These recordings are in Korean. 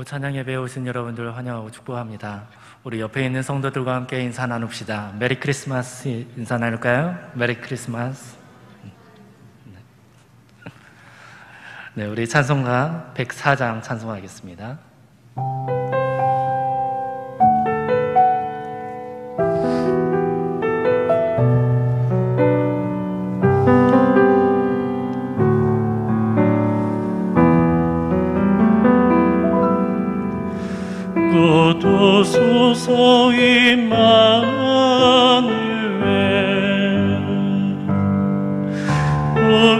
찬양 예배에 오신 여러분들 환영하고 축복합니다. 우리 옆에 있는 성도들과 함께 인사 나눕시다. 메리 크리스마스 인사 나눌까요? 메리 크리스마스. 네, 우리 찬송가 104장 찬송하겠습니다. 거두소서 임마누엘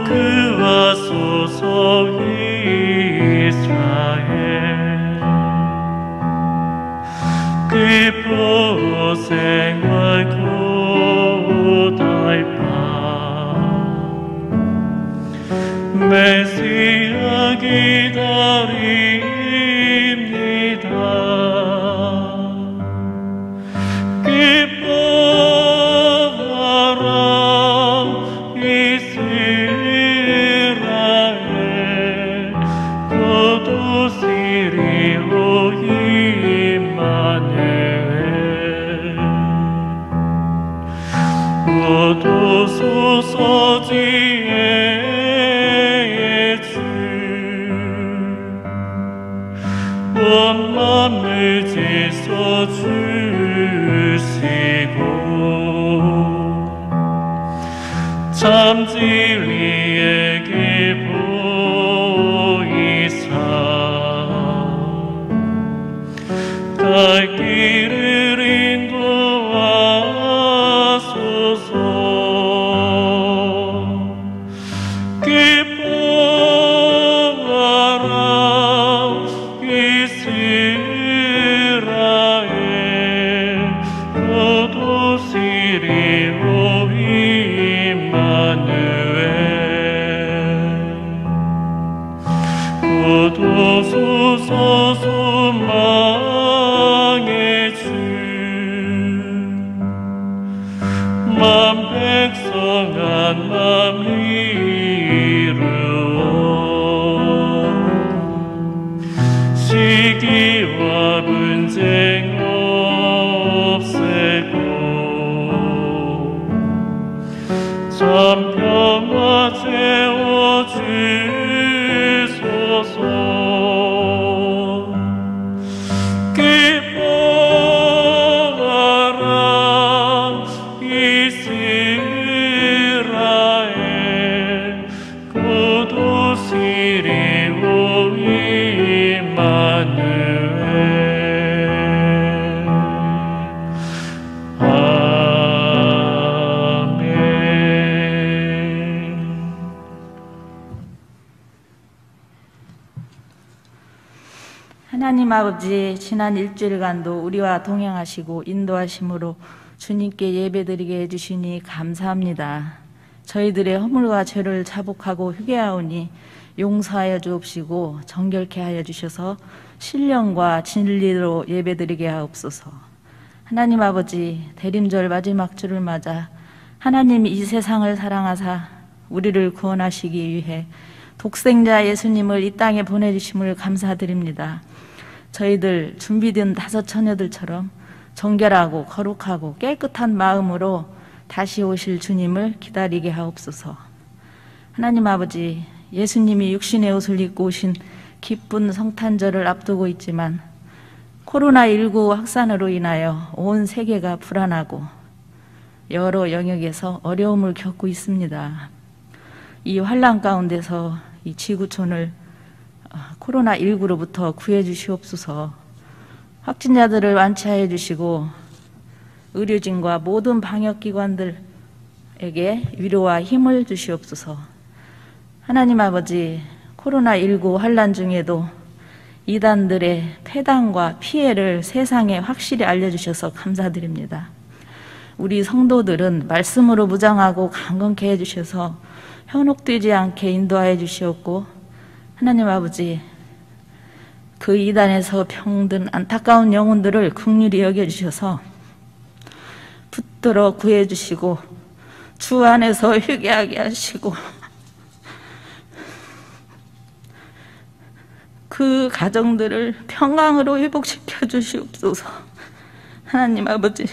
그와 소서 이스라엘 기뻐 생활 고달 밤 메시아 기다립니다. 기뻐하라 이스라엘 거두시리오 임마누엘 거두소서 지혜의 주 온 맘을 지서 주시고 참 진리의 길 보이사 갈 길을 인도하소서. 기뻐하라 이스라엘 거두시리오 임마누엘 거두소서 소망의 주 만 백성 한 맘 이루어 시기와 분쟁 없애고 참 평화 채워주소서. 기뻐하라 이스라엘 거두시리오 임마누엘 아멘. 하나님 아버지, 지난 일주일간도 우리와 동행하시고 인도하심으로 주님께 예배드리게 해주시니 감사합니다. 저희들의 허물과 죄를 자복하고 회개하오니 용서하여 주옵시고 정결케 하여 주셔서 신령과 진리로 예배드리게 하옵소서. 하나님 아버지, 대림절 마지막 주를 맞아 하나님이 이 세상을 사랑하사 우리를 구원하시기 위해 독생자 예수님을 이 땅에 보내주심을 감사드립니다. 저희들 준비된 다섯 처녀들처럼 정결하고 거룩하고 깨끗한 마음으로 다시 오실 주님을 기다리게 하옵소서. 하나님 아버지, 예수님이 육신의 옷을 입고 오신 기쁜 성탄절을 앞두고 있지만 코로나19 확산으로 인하여 온 세계가 불안하고 여러 영역에서 어려움을 겪고 있습니다. 이 환난 가운데서 이 지구촌을 코로나19로부터 구해 주시옵소서. 확진자들을 완치하여 주시고 의료진과 모든 방역기관들에게 위로와 힘을 주시옵소서. 하나님 아버지, 코로나19 환난 중에도 이단들의 패단과 피해를 세상에 확실히 알려주셔서 감사드립니다. 우리 성도들은 말씀으로 무장하고 강건케 해주셔서 현혹되지 않게 인도하여 주시옵고, 하나님 아버지, 그 이단에서 병든 안타까운 영혼들을 긍휼히 여겨주셔서 붙들어 구해주시고 주 안에서 회개하게 하시고 그 가정들을 평강으로 회복시켜 주시옵소서. 하나님 아버지,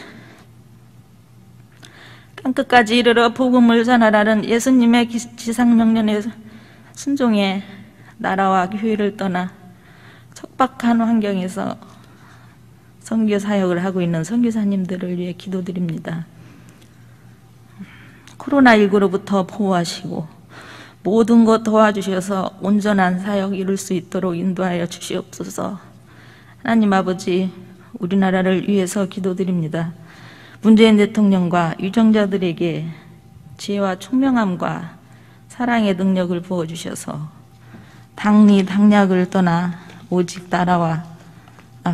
땅끝까지 이르러 복음을 전하라는 예수님의 지상명령에 순종해 나라와 교회를 떠나 척박한 환경에서 선교 사역을 하고 있는 선교사님들을 위해 기도드립니다. 코로나19로부터 보호하시고 모든 것 도와주셔서 온전한 사역 이룰 수 있도록 인도하여 주시옵소서. 하나님 아버지, 우리나라를 위해서 기도드립니다. 문재인 대통령과 유정자들에게 지혜와 총명함과 사랑의 능력을 부어주셔서 당리 당략을 떠나 오직 나라와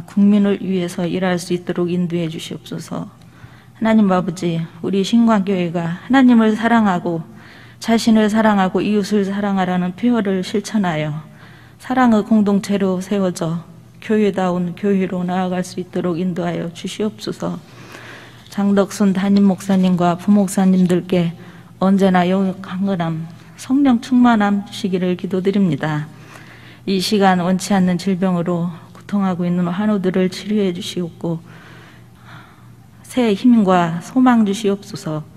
국민을 위해서 일할 수 있도록 인도해 주시옵소서. 하나님 아버지, 우리 신광교회가 하나님을 사랑하고 자신을 사랑하고 이웃을 사랑하라는 표어를 실천하여 사랑의 공동체로 세워져 교회다운 교회로 나아갈 수 있도록 인도하여 주시옵소서. 장덕순 담임 목사님과 부목사님들께 언제나 영강건함, 성령 충만함 주시기를 기도드립니다. 이 시간 원치 않는 질병으로 고통하고 있는 환우들을 치료해 주시옵고 새 힘과 소망 주시옵소서.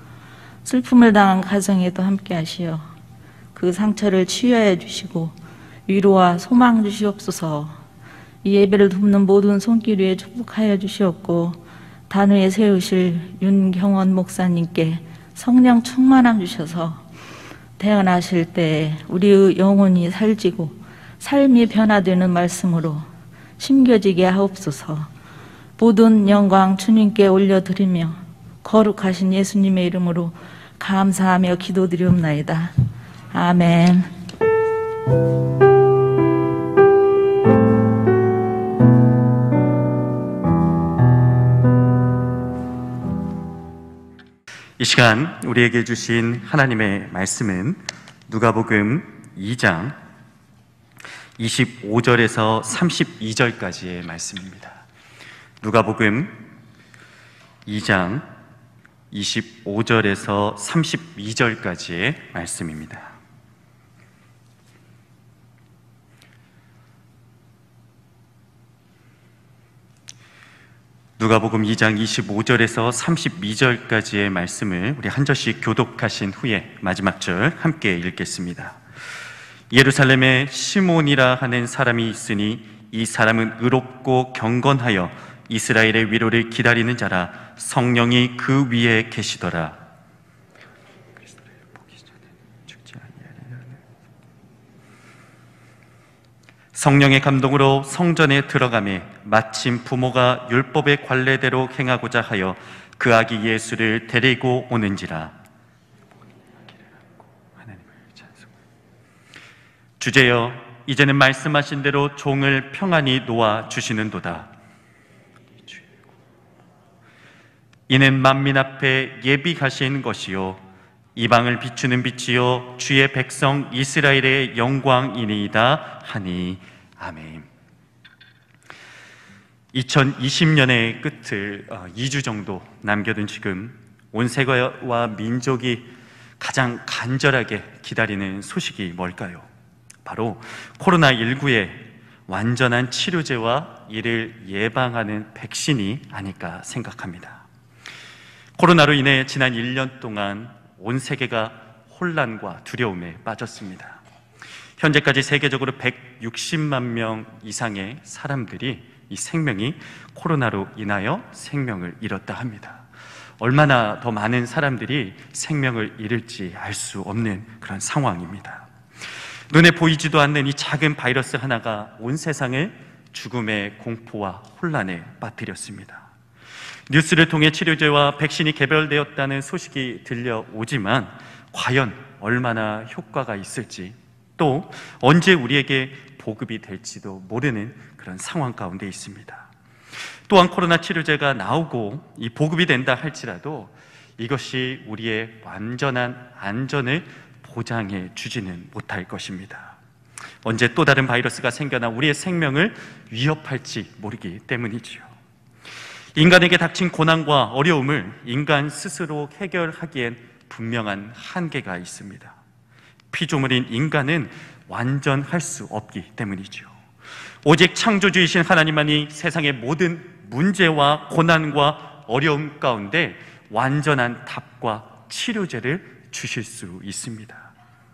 슬픔을 당한 가정에도 함께 하시어 그 상처를 치유해 주시고 위로와 소망 주시옵소서. 이 예배를 돕는 모든 손길 위에 축복하여 주시옵고 단위에 세우실 윤경원 목사님께 성령 충만함 주셔서 태어나실 때 우리의 영혼이 살지고 삶이 변화되는 말씀으로 심겨지게 하옵소서. 모든 영광 주님께 올려드리며 거룩하신 예수님의 이름으로 감사하며 기도드리옵나이다. 아멘. 이 시간 우리에게 주신 하나님의 말씀은 누가복음 2장 25절에서 32절까지의 말씀입니다. 누가복음 2장 25절에서 32절까지의 말씀입니다. 누가복음 2장 25절에서 32절까지의 말씀을 우리 한 절씩 교독하신 후에 마지막 절 함께 읽겠습니다. 예루살렘에 시몬이라 하는 사람이 있으니 이 사람은 의롭고 경건하여 이스라엘의 위로를 기다리는 자라. 성령이 그 위에 계시더라. 성령의 감동으로 성전에 들어가매 마침 부모가 율법의 관례대로 행하고자 하여 그 아기 예수를 데리고 오는지라. 주제여, 이제는 말씀하신 대로 종을 평안히 놓아 주시는도다. 이는 만민 앞에 예비하신 것이요 이방을 비추는 빛이요 주의 백성 이스라엘의 영광이니이다 하니. 아멘. 2020년의 끝을 2주 정도 남겨둔 지금 온 세계와 민족이 가장 간절하게 기다리는 소식이 뭘까요? 바로 코로나19의 완전한 치료제와 이를 예방하는 백신이 아닐까 생각합니다. 코로나로 인해 지난 1년 동안 온 세계가 혼란과 두려움에 빠졌습니다. 현재까지 세계적으로 160만 명 이상의 사람들이 이 생명이 코로나로 인하여 생명을 잃었다 합니다. 얼마나 더 많은 사람들이 생명을 잃을지 알 수 없는 그런 상황입니다. 눈에 보이지도 않는 이 작은 바이러스 하나가 온 세상을 죽음의 공포와 혼란에 빠뜨렸습니다. 뉴스를 통해 치료제와 백신이 개발되었다는 소식이 들려오지만 과연 얼마나 효과가 있을지, 또 언제 우리에게 보급이 될지도 모르는 그런 상황 가운데 있습니다. 또한 코로나 치료제가 나오고 이 보급이 된다 할지라도 이것이 우리의 완전한 안전을 보장해 주지는 못할 것입니다. 언제 또 다른 바이러스가 생겨나 우리의 생명을 위협할지 모르기 때문이지요. 인간에게 닥친 고난과 어려움을 인간 스스로 해결하기엔 분명한 한계가 있습니다. 피조물인 인간은 완전할 수 없기 때문이죠. 오직 창조주이신 하나님만이 세상의 모든 문제와 고난과 어려움 가운데 완전한 답과 치료제를 주실 수 있습니다.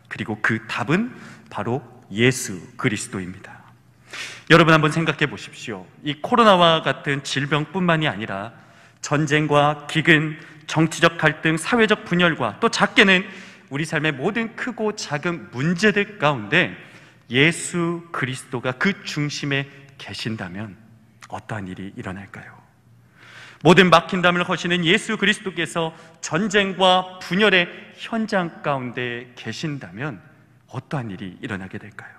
그리고 그 답은 바로 예수 그리스도입니다. 여러분 한번 생각해 보십시오. 이 코로나와 같은 질병뿐만이 아니라 전쟁과 기근, 정치적 갈등, 사회적 분열과 또 작게는 우리 삶의 모든 크고 작은 문제들 가운데 예수 그리스도가 그 중심에 계신다면 어떠한 일이 일어날까요? 모든 막힌담을 허시는 예수 그리스도께서 전쟁과 분열의 현장 가운데 계신다면 어떠한 일이 일어나게 될까요?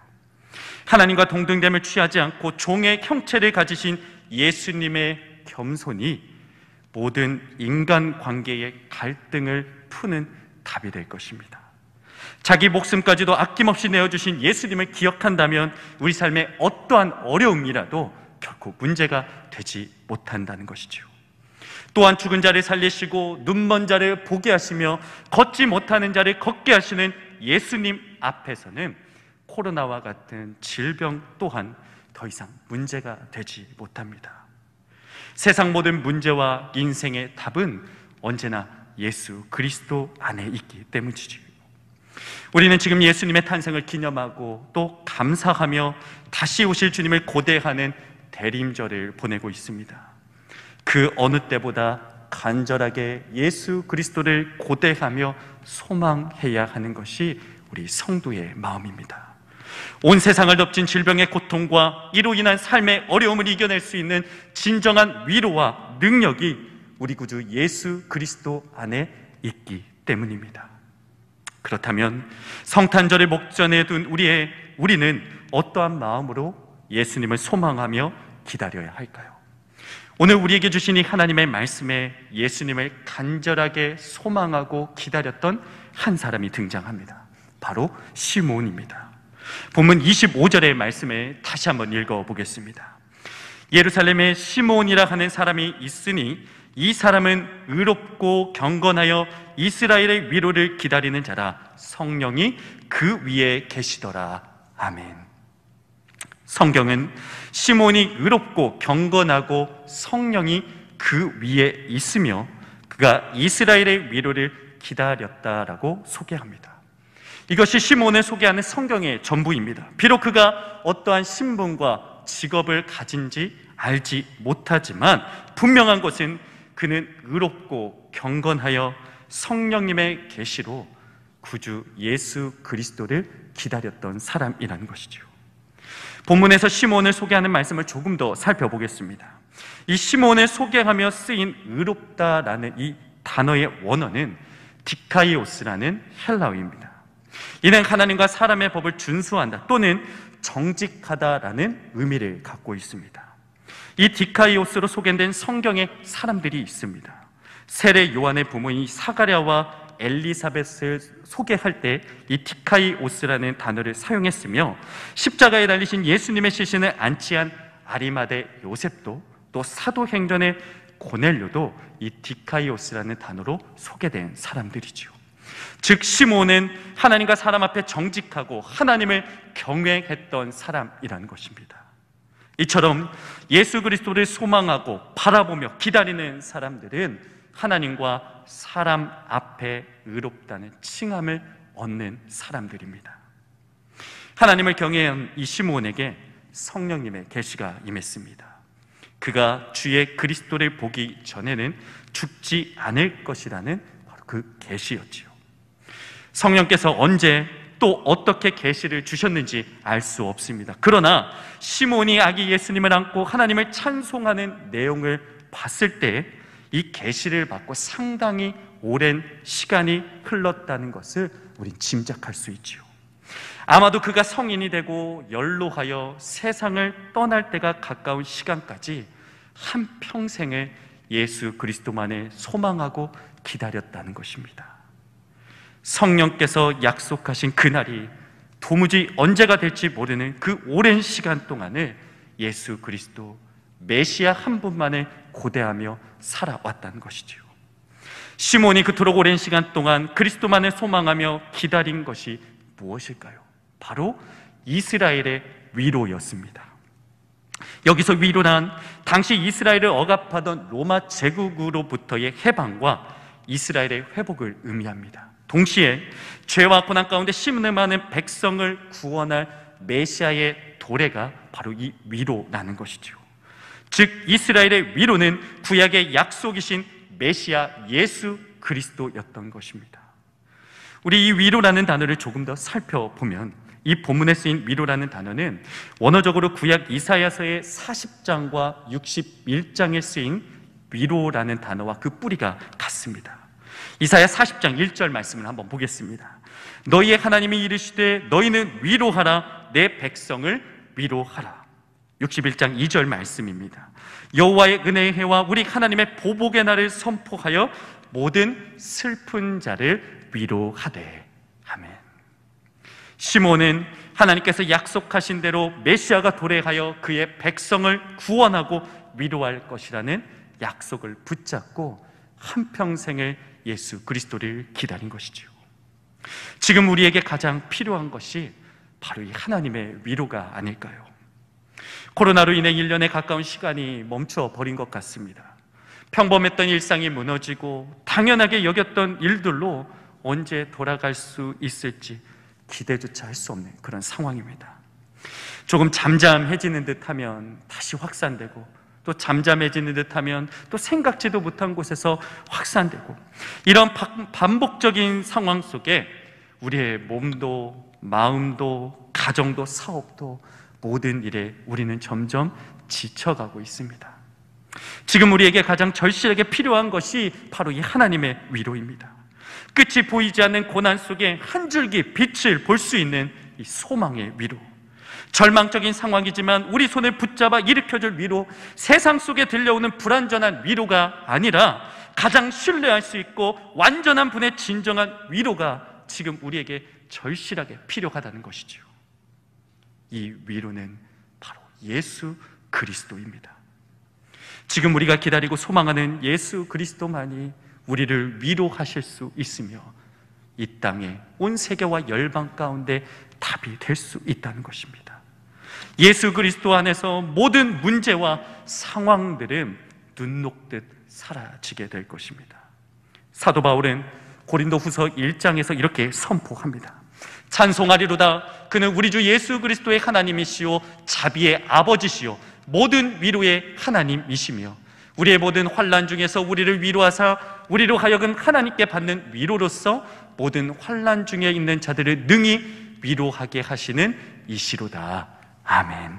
하나님과 동등됨을 취하지 않고 종의 형체를 가지신 예수님의 겸손이 모든 인간관계의 갈등을 푸는 답이 될 것입니다. 자기 목숨까지도 아낌없이 내어주신 예수님을 기억한다면 우리 삶의 어떠한 어려움이라도 결코 문제가 되지 못한다는 것이죠. 또한 죽은 자를 살리시고 눈먼 자를 보게 하시며 걷지 못하는 자를 걷게 하시는 예수님 앞에서는 코로나와 같은 질병 또한 더 이상 문제가 되지 못합니다. 세상 모든 문제와 인생의 답은 언제나 예수 그리스도 안에 있기 때문이지요. 우리는 지금 예수님의 탄생을 기념하고 또 감사하며 다시 오실 주님을 고대하는 대림절을 보내고 있습니다. 그 어느 때보다 간절하게 예수 그리스도를 고대하며 소망해야 하는 것이 우리 성도의 마음입니다. 온 세상을 덮친 질병의 고통과 이로 인한 삶의 어려움을 이겨낼 수 있는 진정한 위로와 능력이 우리 구주 예수 그리스도 안에 있기 때문입니다. 그렇다면 성탄절을 목전에 둔 우리는 어떠한 마음으로 예수님을 소망하며 기다려야 할까요? 오늘 우리에게 주신 이 하나님의 말씀에 예수님을 간절하게 소망하고 기다렸던 한 사람이 등장합니다. 바로 시몬입니다. 본문 25절의 말씀을 다시 한번 읽어보겠습니다. 예루살렘에 시몬이라 하는 사람이 있으니 이 사람은 의롭고 경건하여 이스라엘의 위로를 기다리는 자라. 성령이 그 위에 계시더라. 아멘. 성경은 시몬이 의롭고 경건하고 성령이 그 위에 있으며 그가 이스라엘의 위로를 기다렸다라고 소개합니다. 이것이 시몬을 소개하는 성경의 전부입니다. 비록 그가 어떠한 신분과 직업을 가진지 알지 못하지만 분명한 것은 그는 의롭고 경건하여 성령님의 계시로 구주 예수 그리스도를 기다렸던 사람이라는 것이죠. 본문에서 시몬을 소개하는 말씀을 조금 더 살펴보겠습니다. 이 시몬을 소개하며 쓰인 의롭다라는 이 단어의 원어는 디카이오스라는 헬라어입니다. 이는 하나님과 사람의 법을 준수한다 또는 정직하다라는 의미를 갖고 있습니다. 이 디카이오스로 소개된 성경의 사람들이 있습니다. 세례 요한의 부모인 사가랴와 엘리사벳을 소개할 때 이 디카이오스라는 단어를 사용했으며 십자가에 달리신 예수님의 시신을 안치한 아리마대 요셉도 또 사도행전의 고넬료도 이 디카이오스라는 단어로 소개된 사람들이죠. 즉 시몬은 하나님과 사람 앞에 정직하고 하나님을 경외했던 사람이라는 것입니다. 이처럼 예수 그리스도를 소망하고 바라보며 기다리는 사람들은 하나님과 사람 앞에 의롭다는 칭함을 얻는 사람들입니다. 하나님을 경외한 이 시몬에게 성령님의 계시가 임했습니다. 그가 주의 그리스도를 보기 전에는 죽지 않을 것이라는 바로 그 계시였지요. 성령께서 언제 또 어떻게 계시를 주셨는지 알 수 없습니다. 그러나 시몬이 아기 예수님을 안고 하나님을 찬송하는 내용을 봤을 때 이 계시를 받고 상당히 오랜 시간이 흘렀다는 것을 우린 짐작할 수 있지요. 아마도 그가 성인이 되고 연로하여 세상을 떠날 때가 가까운 시간까지 한평생을 예수 그리스도만을 소망하고 기다렸다는 것입니다. 성령께서 약속하신 그날이 도무지 언제가 될지 모르는 그 오랜 시간 동안을 예수 그리스도 메시아 한 분만을 고대하며 살아왔다는 것이지요. 시몬이 그토록 오랜 시간 동안 그리스도만을 소망하며 기다린 것이 무엇일까요? 바로 이스라엘의 위로였습니다. 여기서 위로란 당시 이스라엘을 억압하던 로마 제국으로부터의 해방과 이스라엘의 회복을 의미합니다. 동시에 죄와 고난 가운데 심음하는 백성을 구원할 메시아의 도래가 바로 이 위로라는 것이죠. 즉 이스라엘의 위로는 구약의 약속이신 메시아 예수 그리스도였던 것입니다. 우리 이 위로라는 단어를 조금 더 살펴보면 이 본문에 쓰인 위로라는 단어는 원어적으로 구약 이사야서의 40장과 61장에 쓰인 위로라는 단어와 그 뿌리가 같습니다. 이사야 40장 1절 말씀을 한번 보겠습니다. 너희의 하나님이 이르시되 너희는 위로하라, 내 백성을 위로하라. 61장 2절 말씀입니다. 여호와의 은혜의 해와 우리 하나님의 보복의 날을 선포하여 모든 슬픈 자를 위로하되. 아멘. 시몬은 하나님께서 약속하신 대로 메시아가 도래하여 그의 백성을 구원하고 위로할 것이라는 약속을 붙잡고 한평생을 예수 그리스도를 기다린 것이죠. 지금 우리에게 가장 필요한 것이 바로 이 하나님의 위로가 아닐까요? 코로나로 인해 1년에 가까운 시간이 멈춰버린 것 같습니다. 평범했던 일상이 무너지고 당연하게 여겼던 일들로 언제 돌아갈 수 있을지 기대조차 할 수 없는 그런 상황입니다. 조금 잠잠해지는 듯하면 다시 확산되고, 또 잠잠해지는 듯하면 또 생각지도 못한 곳에서 확산되고, 이런 반복적인 상황 속에 우리의 몸도 마음도 가정도 사업도 모든 일에 우리는 점점 지쳐가고 있습니다. 지금 우리에게 가장 절실하게 필요한 것이 바로 이 하나님의 위로입니다. 끝이 보이지 않는 고난 속에 한 줄기 빛을 볼 수 있는 이 소망의 위로, 절망적인 상황이지만 우리 손을 붙잡아 일으켜줄 위로, 세상 속에 들려오는 불완전한 위로가 아니라 가장 신뢰할 수 있고 완전한 분의 진정한 위로가 지금 우리에게 절실하게 필요하다는 것이죠. 이 위로는 바로 예수 그리스도입니다. 지금 우리가 기다리고 소망하는 예수 그리스도만이 우리를 위로하실 수 있으며 이 땅에 온 세계와 열방 가운데 답이 될 수 있다는 것입니다. 예수 그리스도 안에서 모든 문제와 상황들은 눈 녹듯 사라지게 될 것입니다. 사도 바울은 고린도후서 1장에서 이렇게 선포합니다. 찬송하리로다, 그는 우리 주 예수 그리스도의 하나님이시오 자비의 아버지시오 모든 위로의 하나님이시며 우리의 모든 환난 중에서 우리를 위로하사 우리로 하여금 하나님께 받는 위로로서 모든 환난 중에 있는 자들을 능히 위로하게 하시는 이시로다. 아멘.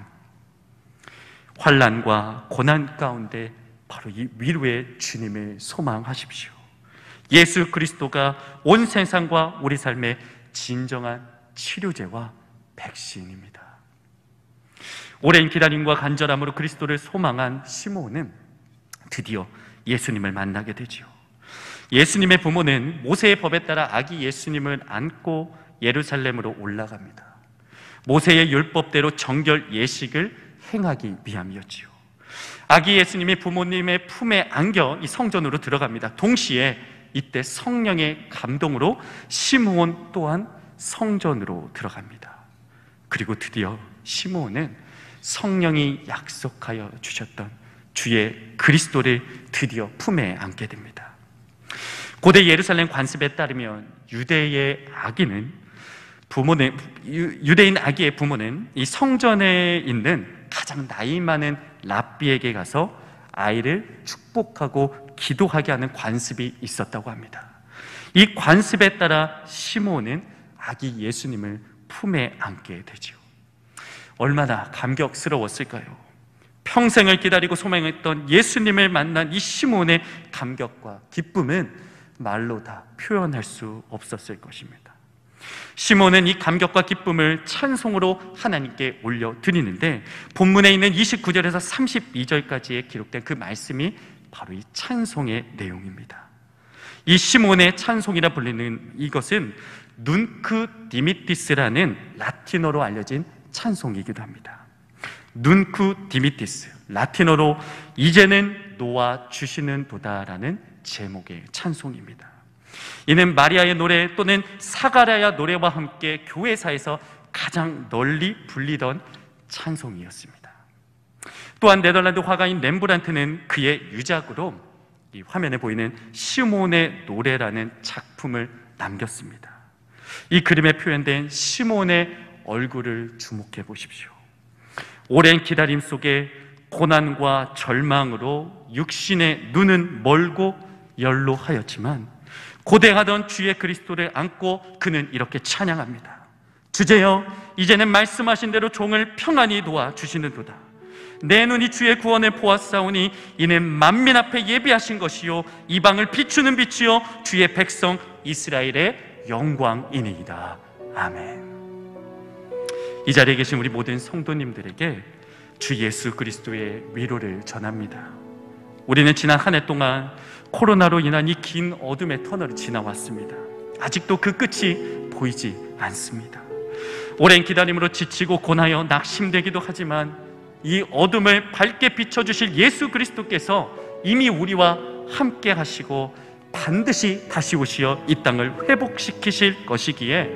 환난과 고난 가운데 바로 이 위로의 주님을 소망하십시오. 예수 그리스도가 온 세상과 우리 삶의 진정한 치료제와 백신입니다. 오랜 기다림과 간절함으로 그리스도를 소망한 시몬은 드디어 예수님을 만나게 되지요. 예수님의 부모는 모세의 법에 따라 아기 예수님을 안고 예루살렘으로 올라갑니다. 모세의 율법대로 정결 예식을 행하기 위함이었지요. 아기 예수님이 부모님의 품에 안겨 이 성전으로 들어갑니다. 동시에 이때 성령의 감동으로 시므온 또한 성전으로 들어갑니다. 그리고 드디어 시므온은 성령이 약속하여 주셨던 주의 그리스도를 드디어 품에 안게 됩니다. 고대 예루살렘 관습에 따르면 유대인 아기의 부모는 이 성전에 있는 가장 나이 많은 랍비에게 가서 아이를 축복하고 기도하게 하는 관습이 있었다고 합니다. 이 관습에 따라 시므온은 아기 예수님을 품에 안게 되지요. 얼마나 감격스러웠을까요? 평생을 기다리고 소망했던 예수님을 만난 이 시몬의 감격과 기쁨은 말로 다 표현할 수 없었을 것입니다. 시몬은 이 감격과 기쁨을 찬송으로 하나님께 올려드리는데 본문에 있는 29절에서 32절까지에 기록된 그 말씀이 바로 이 찬송의 내용입니다. 이 시몬의 찬송이라 불리는 이것은 눈크 디미티스라는 라틴어로 알려진 찬송이기도 합니다. 눈쿠 디미티스, 라틴어로 이제는 놓아 주시는 도다라는 제목의 찬송입니다. 이는 마리아의 노래 또는 사가랴의 노래와 함께 교회사에서 가장 널리 불리던 찬송이었습니다. 또한 네덜란드 화가인 렘브란트는 그의 유작으로 이 화면에 보이는 시몬의 노래라는 작품을 남겼습니다. 이 그림에 표현된 시몬의 얼굴을 주목해 보십시오. 오랜 기다림 속에 고난과 절망으로 육신의 눈은 멀고 연로하였지만 고대하던 주의 그리스도를 안고 그는 이렇게 찬양합니다. 주제여, 이제는 말씀하신 대로 종을 평안히 도와 주시는도다. 내 눈이 주의 구원을 보았사오니 이는 만민 앞에 예비하신 것이요 이방을 비추는 빛이요 주의 백성 이스라엘의 영광이니이다. 아멘. 이 자리에 계신 우리 모든 성도님들에게 주 예수 그리스도의 위로를 전합니다. 우리는 지난 한 해 동안 코로나로 인한 이 긴 어둠의 터널을 지나왔습니다. 아직도 그 끝이 보이지 않습니다. 오랜 기다림으로 지치고 고나여 낙심되기도 하지만 이 어둠을 밝게 비춰주실 예수 그리스도께서 이미 우리와 함께 하시고 반드시 다시 오시어 이 땅을 회복시키실 것이기에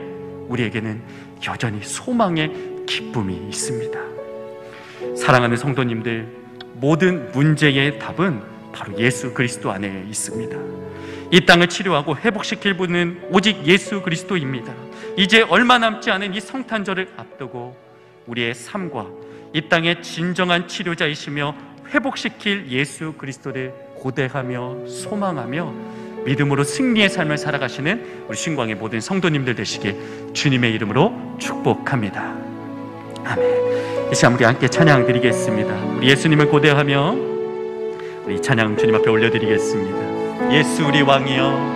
우리에게는 여전히 소망의 기쁨이 있습니다. 사랑하는 성도님들, 모든 문제의 답은 바로 예수 그리스도 안에 있습니다. 이 땅을 치료하고 회복시킬 분은 오직 예수 그리스도입니다. 이제 얼마 남지 않은 이 성탄절을 앞두고 우리의 삶과 이 땅의 진정한 치료자이시며 회복시킬 예수 그리스도를 고대하며 소망하며 믿음으로 승리의 삶을 살아가시는 우리 신광의 모든 성도님들 되시길 주님의 이름으로 축복합니다. 아멘. 이 시간 우리 함께 찬양 드리겠습니다. 우리 예수님을 고대하며 우리 찬양 주님 앞에 올려드리겠습니다. 예수 우리 왕이여,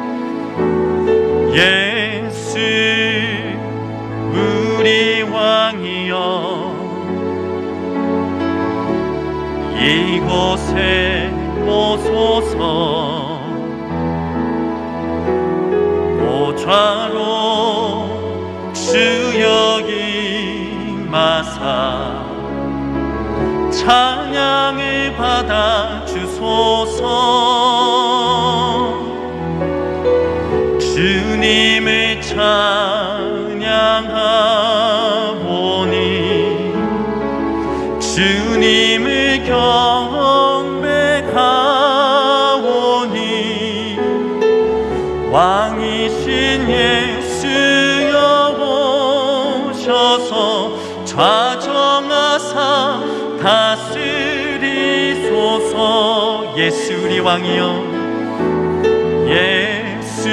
예수 우리 왕이여, 이곳에 오소서. 보좌로 주 여기 마사 찬양을 받아 주소서. 주님을 찬양하오니 주님을 경배하오니 왕이신 예수여 오셔서 좌정하사 다스리소서. 예수 우리 왕이여, 예수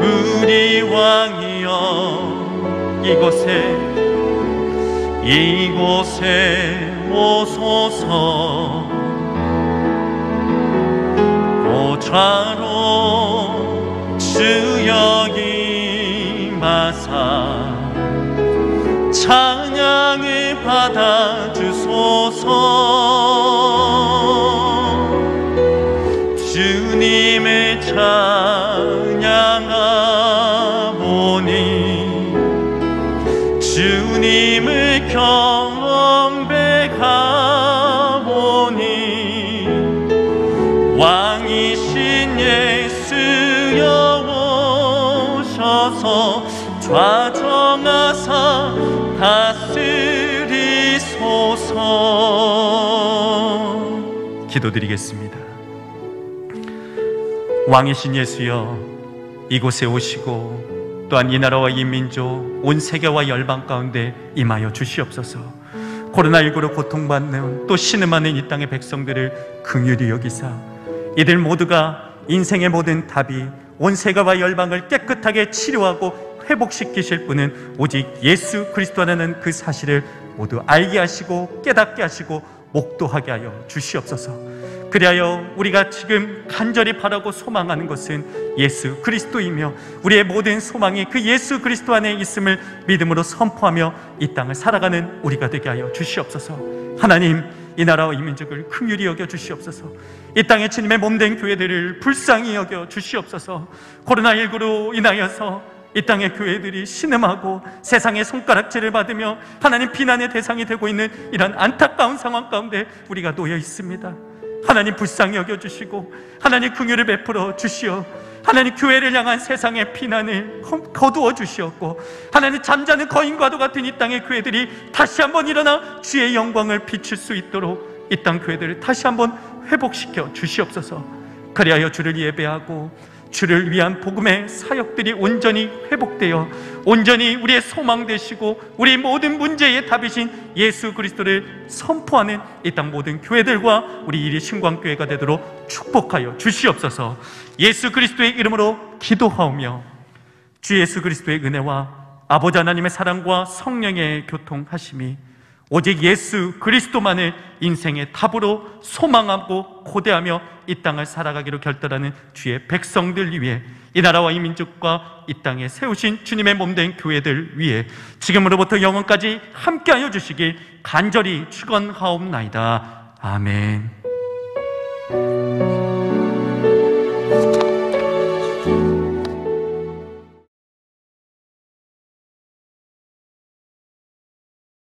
우리 왕이여, 이곳에 오소서. 보좌로 주 여기 마사 찬양을 받아 주소서. 주님을 찬양하오니 주님을 경배하오니 왕이신 예수여 오셔서 좌정하사 다스리소서. 기도드리겠습니다. 왕이신 예수여, 이곳에 오시고 또한 이 나라와 이 민족 온 세계와 열방 가운데 임하여 주시옵소서. 코로나19로 고통받는 또 신음하는 이 땅의 백성들을 긍휼히 여기사 이들 모두가 인생의 모든 답이 온 세계와 열방을 깨끗하게 치료하고 회복시키실 분은 오직 예수 그리스도라는 그 사실을 모두 알게 하시고 깨닫게 하시고 목도하게 하여 주시옵소서. 그리하여 우리가 지금 간절히 바라고 소망하는 것은 예수 그리스도이며 우리의 모든 소망이 그 예수 그리스도 안에 있음을 믿음으로 선포하며 이 땅을 살아가는 우리가 되게 하여 주시옵소서. 하나님, 이 나라와 이 민족을 긍휼히 여겨 주시옵소서. 이 땅에 주님의 몸된 교회들을 불쌍히 여겨 주시옵소서. 코로나19로 인하여서 이 땅의 교회들이 신음하고 세상의 손가락질을 받으며 하나님 비난의 대상이 되고 있는 이런 안타까운 상황 가운데 우리가 놓여 있습니다. 하나님 불쌍히 여겨주시고 하나님 긍휼을 베풀어 주시어 하나님 교회를 향한 세상의 비난을 거두어 주시었고, 하나님 잠자는 거인과도 같은 이 땅의 교회들이 다시 한번 일어나 주의 영광을 비출 수 있도록 이 땅 교회들을 다시 한번 회복시켜 주시옵소서. 그리하여 주를 예배하고 주를 위한 복음의 사역들이 온전히 회복되어 온전히 우리의 소망 되시고 우리 모든 문제의 답이신 예수 그리스도를 선포하는 이 땅 모든 교회들과 우리 이리 신광교회가 되도록 축복하여 주시옵소서. 예수 그리스도의 이름으로 기도하오며 주 예수 그리스도의 은혜와 아버지 하나님의 사랑과 성령의 교통하심이 오직 예수 그리스도만을 인생의 답으로 소망하고 고대하며 이 땅을 살아가기로 결단하는 주의 백성들 위해, 이 나라와 이 민족과 이 땅에 세우신 주님의 몸된 교회들 위해 지금으로부터 영원까지 함께하여 주시길 간절히 축원하옵나이다. 아멘.